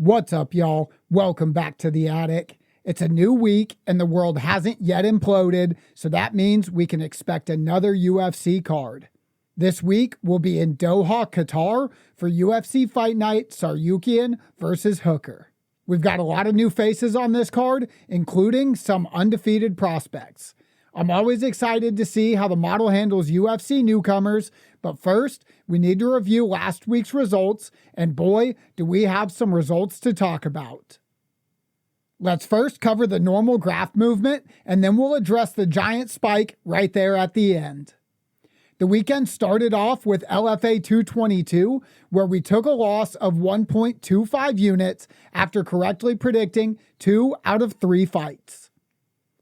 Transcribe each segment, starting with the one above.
What's up, y'all? Welcome back to the attic. It's a new week and the world hasn't yet imploded, so that means we can expect another UFC card. This week, we'll be in Doha, Qatar for UFC Fight Night Tsarukyan versus Hooker. We've got a lot of new faces on this card, including some undefeated prospects. I'm always excited to see how the model handles UFC newcomers, but first, we need to review last week's results, and boy, do we have some results to talk about. Let's first cover the normal graph movement, and then we'll address the giant spike right there at the end. The weekend started off with LFA 222, where we took a loss of 1.25 units after correctly predicting 2 out of 3 fights.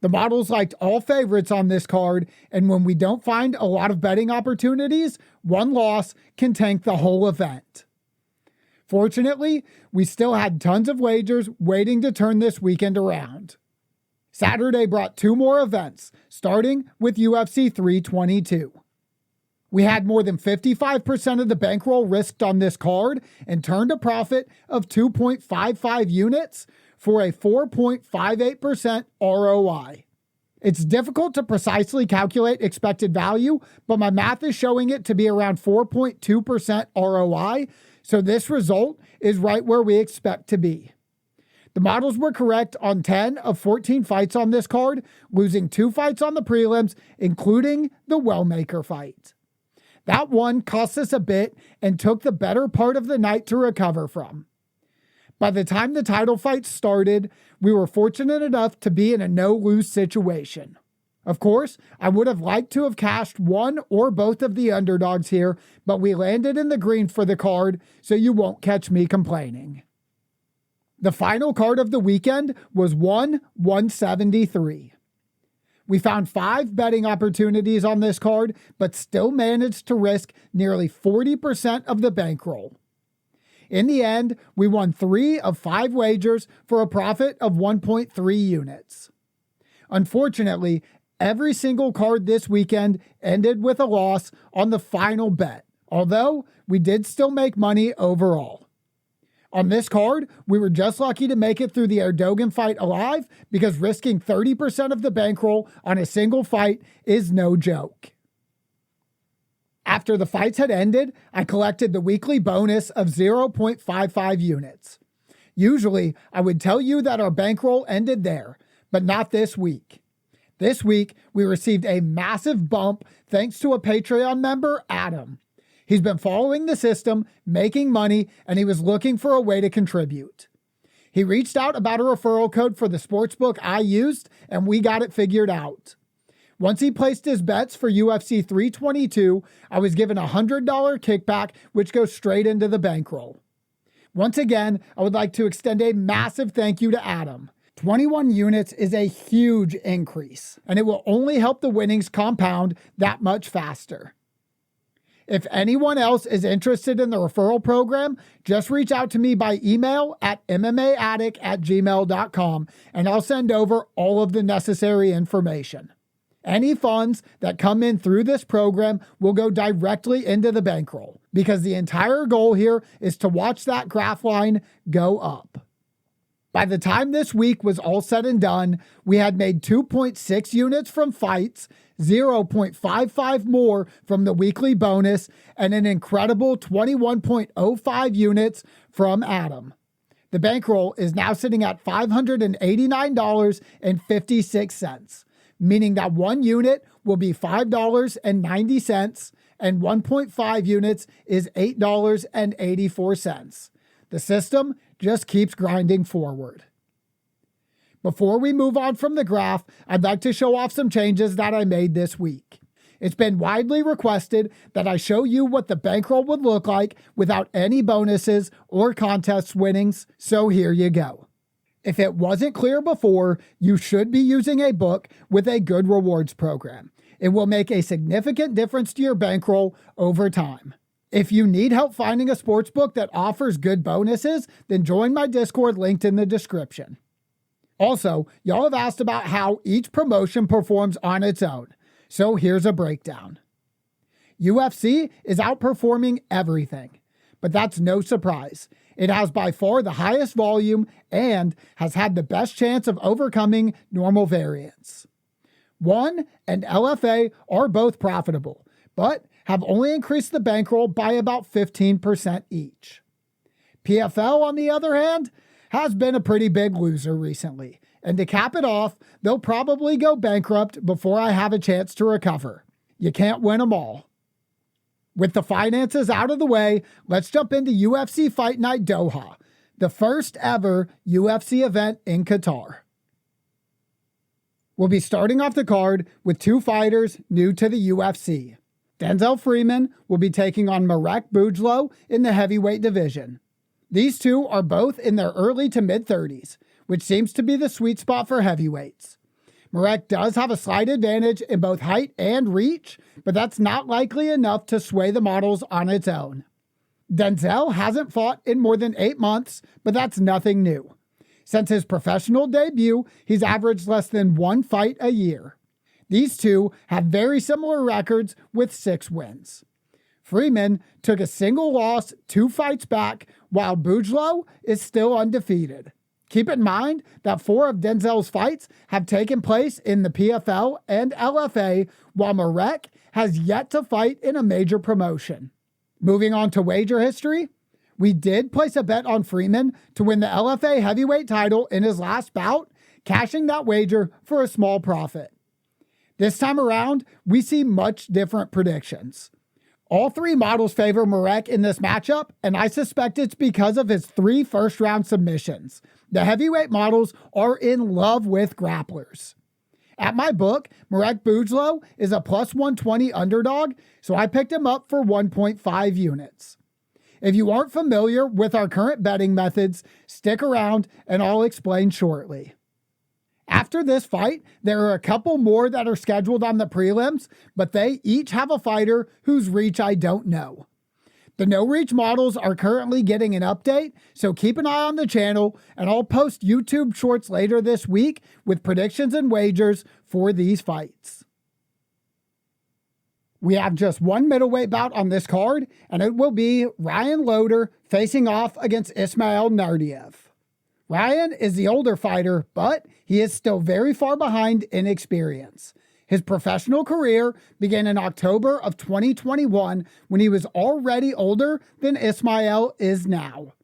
The models liked all favorites on this card, and when we don't find a lot of betting opportunities, one loss can tank the whole event. Fortunately, we still had tons of wagers waiting to turn this weekend around. Saturday brought 2 more events, starting with UFC 322. We had more than 55% of the bankroll risked on this card and turned a profit of 2.55 units for a 4.58% ROI. It's difficult to precisely calculate expected value, but my math is showing it to be around 4.2% ROI, so this result is right where we expect to be. The models were correct on 10 of 14 fights on this card, losing 2 fights on the prelims, including the Wellmaker fight. That one cost us a bit and took the better part of the night to recover from. By the time the title fight started, we were fortunate enough to be in a no-lose situation. Of course, I would have liked to have cashed one or both of the underdogs here, but we landed in the green for the card, so you won't catch me complaining. The final card of the weekend was 173. We found 5 betting opportunities on this card, but still managed to risk nearly 40% of the bankroll. In the end, we won 3 of 5 wagers for a profit of 1.3 units. Unfortunately, every single card this weekend ended with a loss on the final bet, although we did still make money overall. On this card, we were just lucky to make it through the Erdogan fight alive because risking 30% of the bankroll on a single fight is no joke. After the fights had ended, I collected the weekly bonus of 0.55 units. Usually, I would tell you that our bankroll ended there, but not this week. This week, we received a massive bump thanks to a Patreon member, Adam. He's been following the system, making money, and he was looking for a way to contribute. He reached out about a referral code for the sportsbook I used, and we got it figured out. Once he placed his bets for UFC 322, I was given a $100 kickback, which goes straight into the bankroll. Once again, I would like to extend a massive thank you to Adam. 21 units is a huge increase, and it will only help the winnings compound that much faster. If anyone else is interested in the referral program, just reach out to me by email at mmaattic@gmail.com, and I'll send over all of the necessary information. Any funds that come in through this program will go directly into the bankroll because the entire goal here is to watch that graph line go up. By the time this week was all said and done, we had made 2.6 units from fights, 0.55 more from the weekly bonus, and an incredible 21.05 units from Adam. The bankroll is now sitting at $589.56. Meaning that 1 unit will be $5.90 and 1.5 units is $8.84. The system just keeps grinding forward. Before we move on from the graph, I'd like to show off some changes that I made this week. It's been widely requested that I show you what the bankroll would look like without any bonuses or contest winnings, so here you go. If it wasn't clear before, you should be using a book with a good rewards program. It will make a significant difference to your bankroll over time. If you need help finding a sportsbook that offers good bonuses, then join my Discord linked in the description. Also, y'all have asked about how each promotion performs on its own, so here's a breakdown. UFC is outperforming everything, but that's no surprise. It has by far the highest volume and has had the best chance of overcoming normal variants. ONE and LFA are both profitable, but have only increased the bankroll by about 15% each. PFL, on the other hand, has been a pretty big loser recently, and to cap it off, they'll probably go bankrupt before I have a chance to recover. You can't win them all. With the finances out of the way, let's jump into UFC Fight Night Doha, the first ever UFC event in Qatar. We'll be starting off the card with two fighters new to the UFC. Denzel Freeman will be taking on Marek Bujlo in the heavyweight division. These two are both in their early to mid-30s, which seems to be the sweet spot for heavyweights. Marek does have a slight advantage in both height and reach, but that's not likely enough to sway the models on its own. Denzel hasn't fought in more than 8 months, but that's nothing new. Since his professional debut, he's averaged less than 1 fight a year. These two have very similar records with 6 wins. Freeman took a single loss 2 fights back, while Bujlo is still undefeated. Keep in mind that 4 of Denzel's fights have taken place in the PFL and LFA, while Marek has yet to fight in a major promotion. Moving on to wager history, we did place a bet on Freeman to win the LFA heavyweight title in his last bout, cashing that wager for a small profit. This time around, we see much different predictions. All 3 models favor Marek in this matchup, and I suspect it's because of his 3 first-round submissions. The heavyweight models are in love with grapplers. At my book, Marek Bujlo is a plus 120 underdog, so I picked him up for 1.5 units. If you aren't familiar with our current betting methods, stick around and I'll explain shortly. After this fight, there are a couple more that are scheduled on the prelims, but they each have a fighter whose reach I don't know. The no-reach models are currently getting an update, so keep an eye on the channel, and I'll post YouTube shorts later this week with predictions and wagers for these fights. We have just one middleweight bout on this card, and it will be Ryan Loder facing off against Ismail Nardiev. Ryan is the older fighter, but he is still very far behind in experience. His professional career began in October of 2021 when he was already older than Ismail is now.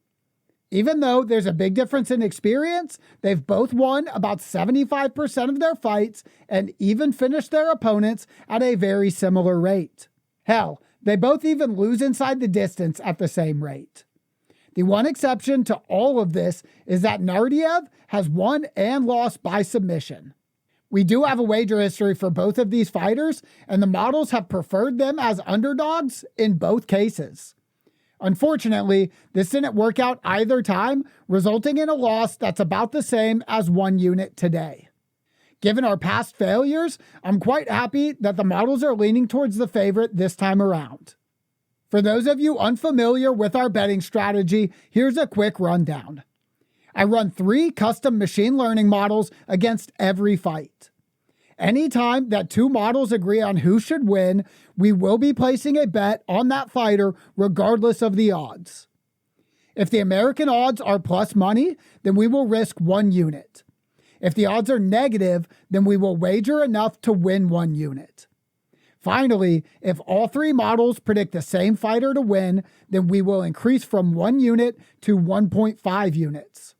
Even though there's a big difference in experience, they've both won about 75% of their fights and even finished their opponents at a very similar rate. Hell, they both even lose inside the distance at the same rate. The one exception to all of this is that Nardiev has won and lost by submission. We do have a wager history for both of these fighters, and the models have preferred them as underdogs in both cases. Unfortunately, this didn't work out either time, resulting in a loss that's about the same as 1 unit today. Given our past failures, I'm quite happy that the models are leaning towards the favorite this time around. For those of you unfamiliar with our betting strategy, here's a quick rundown. I run 3 custom machine learning models against every fight. Anytime that 2 models agree on who should win, we will be placing a bet on that fighter regardless of the odds. If the American odds are plus money, then we will risk 1 unit. If the odds are negative, then we will wager enough to win 1 unit. Finally, if all 3 models predict the same fighter to win, then we will increase from 1 unit to 1.5 units.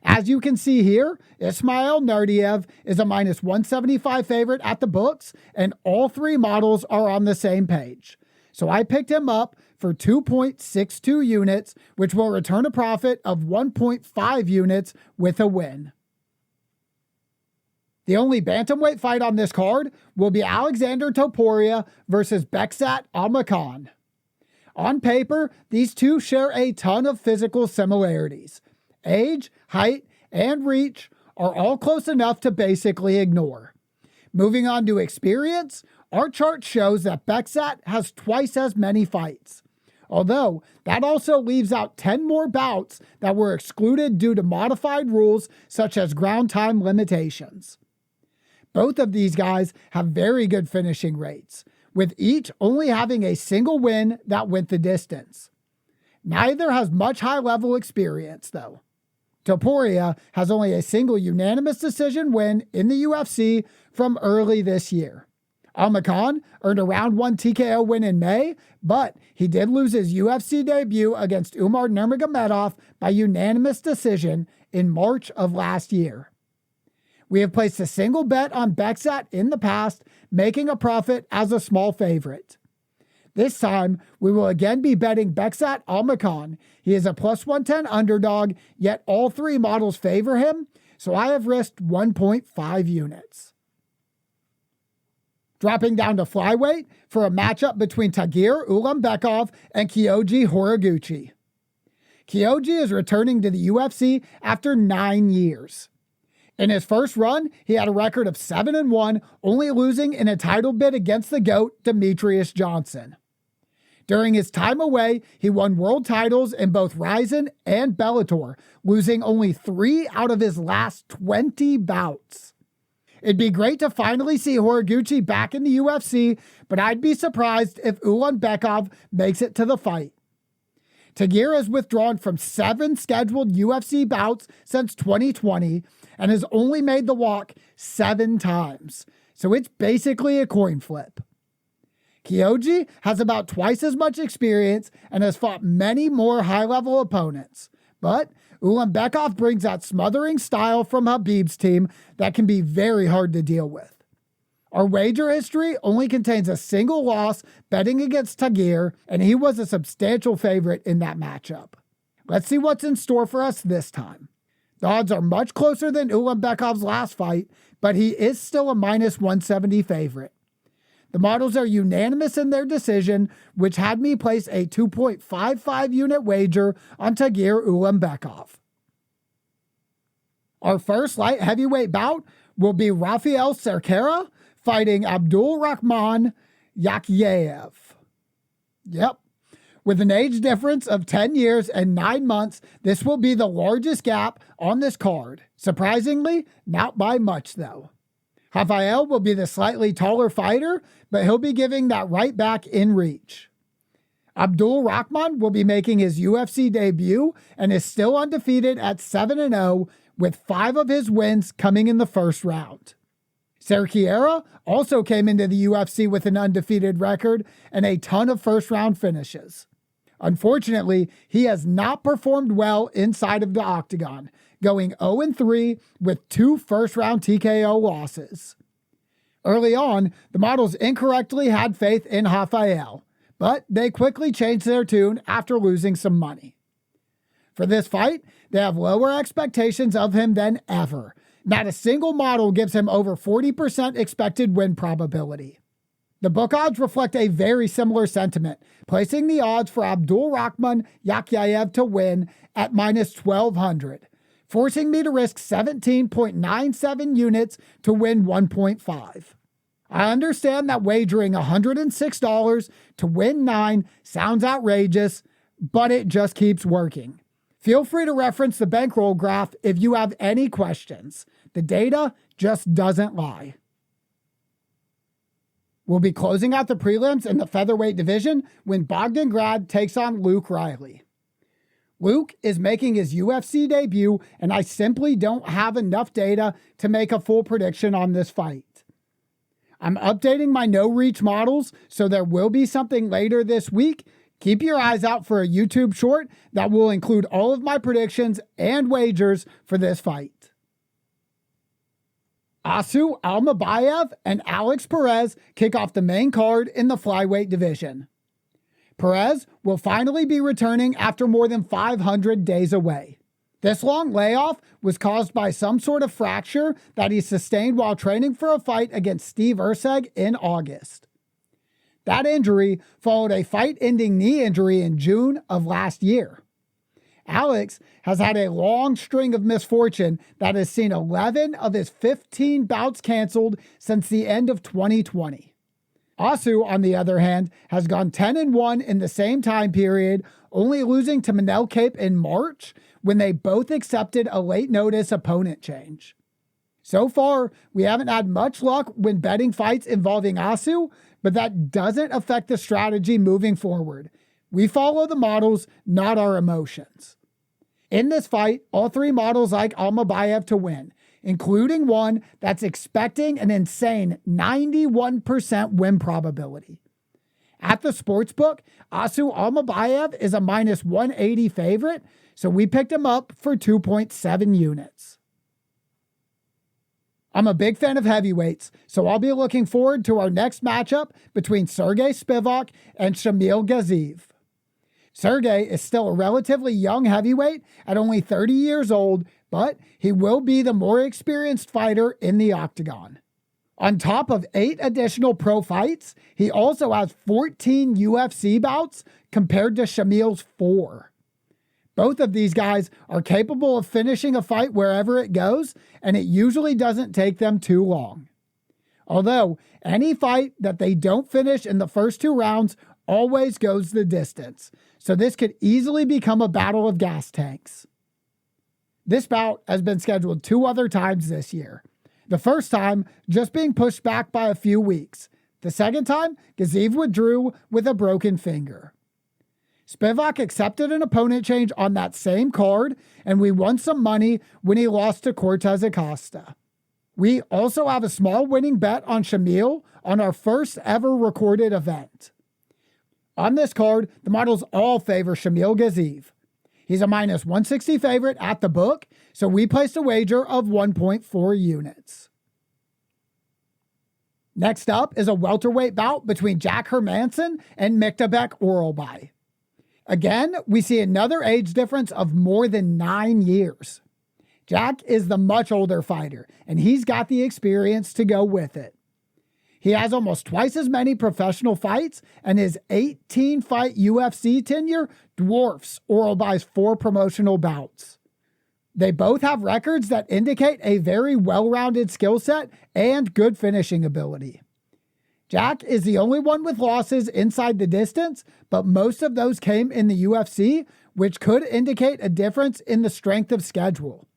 As you can see here, Ismail Nardiev is a minus 175 favorite at the books, and all 3 models are on the same page. So I picked him up for 2.62 units, which will return a profit of 1.5 units with a win. The only bantamweight fight on this card will be Alexander Topuria versus Beksat Almakhan. On paper, these two share a ton of physical similarities. Age, height, and reach are all close enough to basically ignore. Moving on to experience, our chart shows that Beksat has twice as many fights. Although, that also leaves out 10 more bouts that were excluded due to modified rules such as ground time limitations. Both of these guys have very good finishing rates, with each only having a single win that went the distance. Neither has much high-level experience, though. Topuria has only a single unanimous decision win in the UFC from early this year. Al-Makhan earned a round 1 TKO win in May, but he did lose his UFC debut against Umar Nurmagomedov by unanimous decision in March of last year. We have placed a single bet on Beksat in the past, making a profit as a small favorite. This time, we will again be betting Beksat Al-Makhan. He is a plus 110 underdog, yet all three models favor him, so I have risked 1.5 units. Dropping down to flyweight for a matchup between Tagir Ulanbekov and Kyoji Horiguchi. Kyoji is returning to the UFC after 9 years. In his first run, he had a record of 7-1, only losing in a title bid against the GOAT, Demetrius Johnson. During his time away, he won world titles in both Rizin and Bellator, losing only 3 out of his last 20 bouts. It'd be great to finally see Horiguchi back in the UFC, but I'd be surprised if Ulanbekov makes it to the fight. Tagir has withdrawn from 7 scheduled UFC bouts since 2020 and has only made the walk 7 times, so it's basically a coin flip. Kyoji has about twice as much experience and has fought many more high-level opponents, but Ulanbekov brings that smothering style from Khabib's team that can be very hard to deal with. Our wager history only contains a single loss betting against Tagir, and he was a substantial favorite in that matchup. Let's see what's in store for us this time. The odds are much closer than Ulanbekov's last fight, but he is still a minus 170 favorite. The models are unanimous in their decision, which had me place a 2.55 unit wager on Tagir Ulanbekov. Our first light heavyweight bout will be Rafael Cerqueira fighting Abdul Rahman Yakyayev. Yep. With an age difference of 10 years and 9 months, this will be the largest gap on this card. Surprisingly, not by much though. Rafael will be the slightly taller fighter, but he'll be giving that right back in reach. Abdul Rahman will be making his UFC debut and is still undefeated at 7-0, with 5 of his wins coming in the first round. Cerqueira also came into the UFC with an undefeated record and a ton of first-round finishes. Unfortunately, he has not performed well inside of the octagon, going 0-3 with 2 first-round TKO losses. Early on, the models incorrectly had faith in Rafael, but they quickly changed their tune after losing some money. For this fight, they have lower expectations of him than ever. Not a single model gives him over 40% expected win probability. The book odds reflect a very similar sentiment, placing the odds for Abdul Rahman Yakyayev to win at minus 1,200, forcing me to risk 17.97 units to win 1.5. I understand that wagering $106 to win 9 sounds outrageous, but it just keeps working. Feel free to reference the bankroll graph if you have any questions. The data just doesn't lie. We'll be closing out the prelims in the featherweight division when Bogdan Grad takes on Luke Riley. Luke is making his UFC debut, and I simply don't have enough data to make a full prediction on this fight. I'm updating my no-reach models, so there will be something later this week. Keep your eyes out for a YouTube short that will include all of my predictions and wagers for this fight. Asu Almabayev and Alex Perez kick off the main card in the flyweight division. Perez will finally be returning after more than 500 days away. This long layoff was caused by some sort of fracture that he sustained while training for a fight against Steve Erceg in August. That injury followed a fight-ending knee injury in June of last year. Alex has had a long string of misfortune that has seen 11 of his 15 bouts canceled since the end of 2020. Asu, on the other hand, has gone 10-1 in the same time period, only losing to Manel Kape in March when they both accepted a late notice opponent change. So far, we haven't had much luck when betting fights involving Asu, but that doesn't affect the strategy moving forward. We follow the models, not our emotions. In this fight, all three models like Almabayev to win, including one that's expecting an insane 91% win probability. At the sportsbook, Asu Almabayev is a minus 180 favorite, so we picked him up for 2.7 units. I'm a big fan of heavyweights, so I'll be looking forward to our next matchup between Sergey Spivak and Shamil Gaziev. Sergey is still a relatively young heavyweight at only 30 years old, but he will be the more experienced fighter in the octagon. On top of 8 additional pro fights, he also has 14 UFC bouts compared to Shamil's 4. Both of these guys are capable of finishing a fight wherever it goes, and it usually doesn't take them too long. Although, any fight that they don't finish in the first 2 rounds always goes the distance, so this could easily become a battle of gas tanks. This bout has been scheduled 2 other times this year. The first time just being pushed back by a few weeks. The second time, Gaziev withdrew with a broken finger. Spivak accepted an opponent change on that same card, and we won some money when he lost to Cortez Acosta. We also have a small winning bet on Shamil on our first ever recorded event. On this card, the models all favor Shamil Gaziev. He's a minus 160 favorite at the book, so we placed a wager of 1.4 units. Next up is a welterweight bout between Jack Hermansson and Miktabek Oralbai. Again, we see another age difference of more than 9 years. Jack is the much older fighter, and he's got the experience to go with it. He has almost twice as many professional fights, and his 18-fight UFC tenure dwarfs Oralbai's 4 promotional bouts. They both have records that indicate a very well-rounded skill set and good finishing ability. Jack is the only one with losses inside the distance, but most of those came in the UFC, which could indicate a difference in the strength of schedule.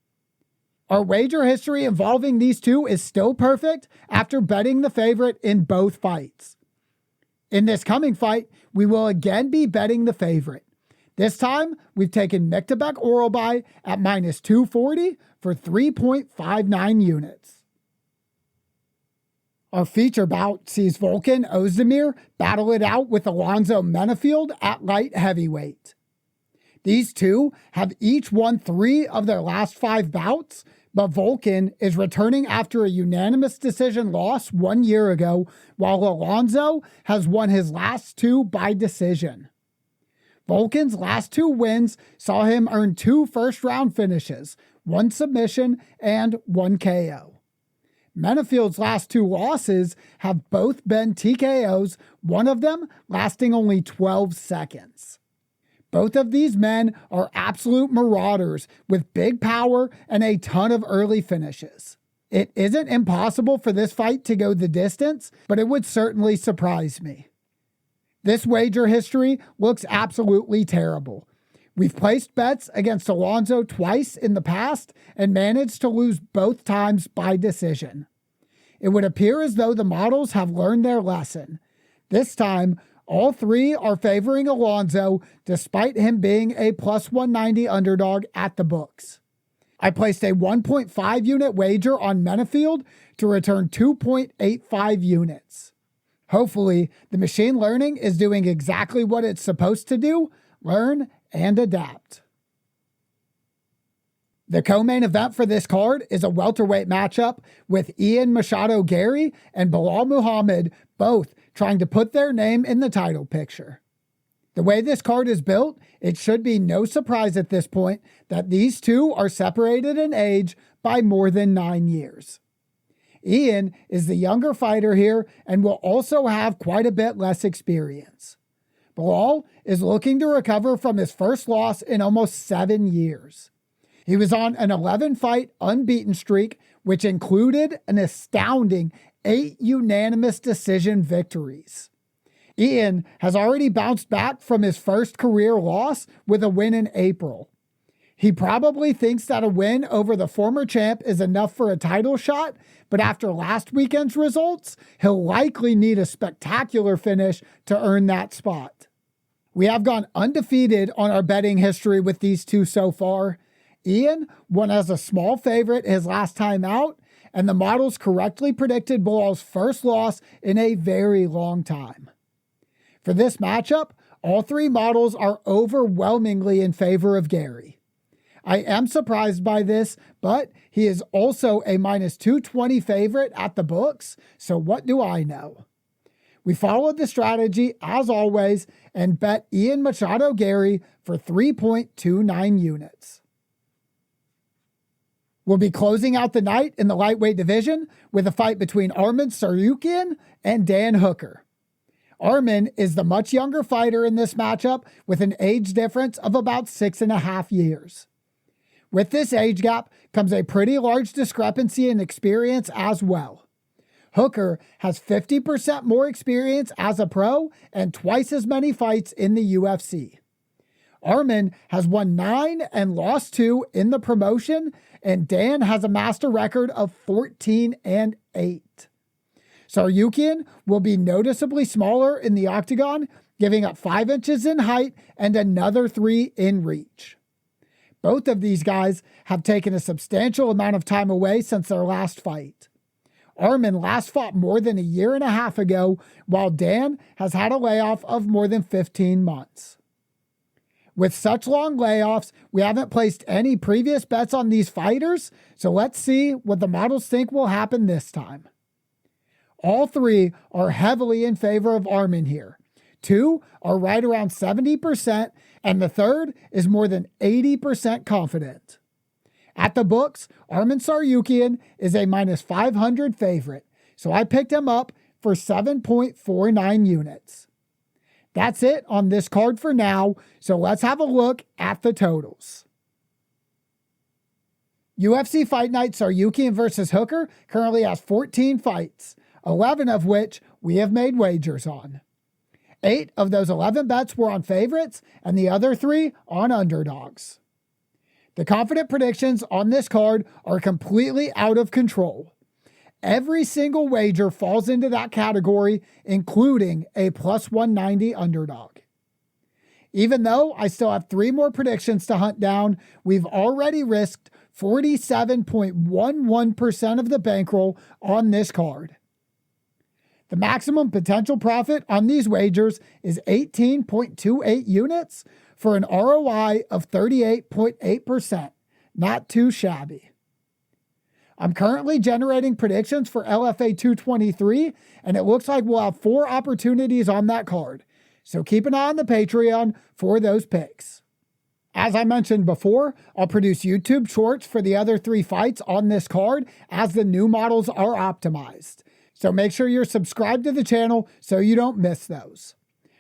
Our wager history involving these two is still perfect after betting the favorite in both fights. In this coming fight, we will again be betting the favorite. This time, we've taken Miktabek Oralbai at minus 240 for 3.59 units. Our feature bout sees Volkan Ozdemir battle it out with Alonzo Menafield at light heavyweight. These two have each won 3 of their last 5 bouts, but Volkan is returning after a unanimous decision loss 1 year ago, while Alonzo has won his last 2 by decision. Volkan's last 2 wins saw him earn 2 first-round finishes, 1 submission and 1 KO. Menafield's last 2 losses have both been TKOs, one of them lasting only 12 seconds. Both of these men are absolute marauders with big power and a ton of early finishes. It isn't impossible for this fight to go the distance, but it would certainly surprise me. This wager history looks absolutely terrible. We've placed bets against Alonzo twice in the past and managed to lose both times by decision. It would appear as though the models have learned their lesson. This time, all 3 are favoring Alonzo despite him being a plus 190 underdog at the books. I placed a 1.5 unit wager on Menafield to return 2.85 units. Hopefully, the machine learning is doing exactly what it's supposed to do, learn and adapt. The co-main event for this card is a welterweight matchup with Ian Machado Gary and Bilal Muhammad, both trying to put their name in the title picture. The way this card is built, it should be no surprise at this point that these two are separated in age by more than 9 years. Ian is the younger fighter here and will also have quite a bit less experience. Bilal is looking to recover from his first loss in almost 7 years. He was on an 11-fight unbeaten streak, which included an astounding 8 unanimous decision victories. Ian has already bounced back from his first career loss with a win in April. He probably thinks that a win over the former champ is enough for a title shot, but after last weekend's results, he'll likely need a spectacular finish to earn that spot. We have gone undefeated on our betting history with these two so far. Ian won as a small favorite his last time out, and the models correctly predicted Bilal's first loss in a very long time. For this matchup, all three models are overwhelmingly in favor of Gary. I am surprised by this, but he is also a minus 220 favorite at the books, so what do I know? We followed the strategy, as always, and bet Ian Machado Gary for 3.29 units. We'll be closing out the night in the lightweight division with a fight between Arman Tsarukyan and Dan Hooker. Arman is the much younger fighter in this matchup with an age difference of about 6.5 years. With this age gap comes a pretty large discrepancy in experience as well. Hooker has 50% more experience as a pro and twice as many fights in the UFC. Arman has won 9 and lost 2 in the promotion, and Dan has amassed a record of 14-8. Tsarukyan will be noticeably smaller in the octagon, giving up 5 inches in height and another 3 in reach. Both of these guys have taken a substantial amount of time away since their last fight. Arman last fought more than a year and a half ago, while Dan has had a layoff of more than 15 months. With such long layoffs, we haven't placed any previous bets on these fighters, so let's see what the models think will happen this time. All three are heavily in favor of Arman here. 2 are right around 70%, and the third is more than 80% confident. At the books, Arman Tsarukyan is a minus 500 favorite, so I picked him up for 7.49 units. That's it on this card for now, so let's have a look at the totals. UFC Fight Night Tsarukyan versus Hooker currently has 14 fights, 11 of which we have made wagers on. 8 of those 11 bets were on favorites, and the other 3 on underdogs. The confident predictions on this card are completely out of control. Every single wager falls into that category, including a plus 190 underdog. Even though I still have 3 more predictions to hunt down, we've already risked 47.11% of the bankroll on this card. The maximum potential profit on these wagers is 18.28 units for an ROI of 38.8%. Not too shabby. I'm currently generating predictions for LFA 223, and it looks like we'll have 4 opportunities on that card. So keep an eye on the Patreon for those picks. As I mentioned before, I'll produce YouTube shorts for the other 3 fights on this card as the new models are optimized. So make sure you're subscribed to the channel so you don't miss those.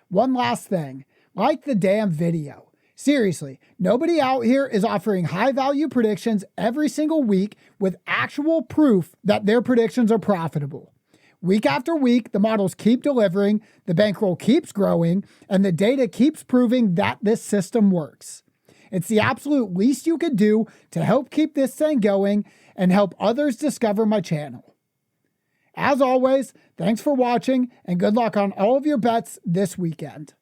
One last thing, like the damn video. Seriously, nobody out here is offering high-value predictions every single week with actual proof that their predictions are profitable. Week after week, the models keep delivering, the bankroll keeps growing, and the data keeps proving that this system works. It's the absolute least you could do to help keep this thing going and help others discover my channel. As always, thanks for watching and good luck on all of your bets this weekend.